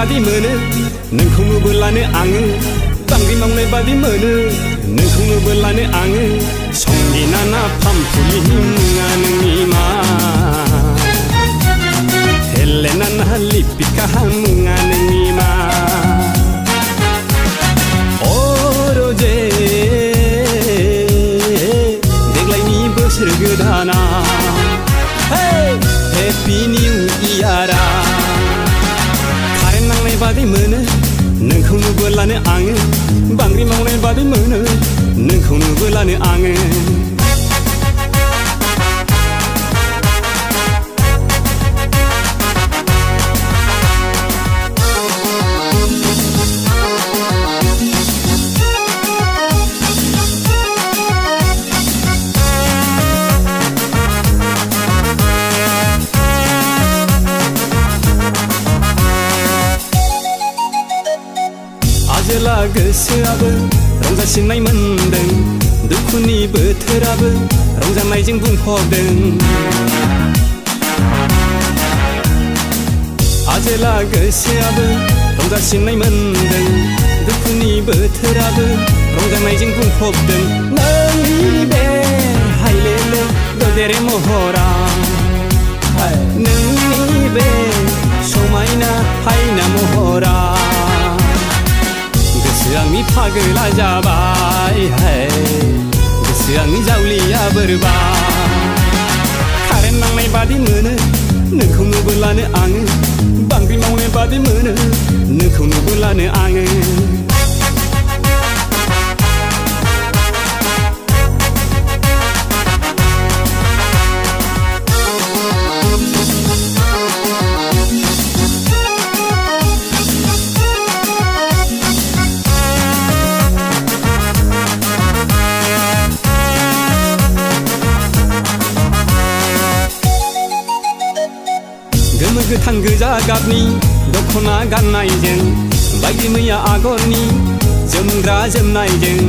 बादि मोनो नोंखौ नुबोलानो आङो बांग्रि मावनाय बादि मोनो नोंखौ नुबोलानो आङो संगिना ना फामफुलि मुङा नोंनि मा हेलेना ना लिपिका मुङा नोंनि मा अरजे देग्लायनि बोसोर गोदाना हेपि निउ इयारा कारेन्ट नांनाय बादि मोनो नोंखौ नुबोलानो आङो बांग्रि मावनाय बादि मोनो नोंखौ नुबोलानो आङो आजोला गोसोआबो रंजासिननाय मोनदों दुखुनि बोथोराबो रंजानायजों बुंफबदों आजोला गोसोआबो रंजासिननाय मोनदों दुखुनि बोथोराबो रंजानायजों बुंफबदों नोंनि बे हायलेले ददेरे महरा नोंनि बे समायना हायना महरा गोसोआंनि फागोला जाबाय गोसोआंनि जावलिया बोरबाय कारेन्ट नांनाय बादि मोनो नोंखौ नुबोलानो आङो बांग्रि मावनाय बादि मोनो नोंखौ नुबोलानो आङो गोमो गोथां गोजा गाबनि दख'ना गाननायजों बायदि मैया आगरनि जोमग्रा जोमनायजों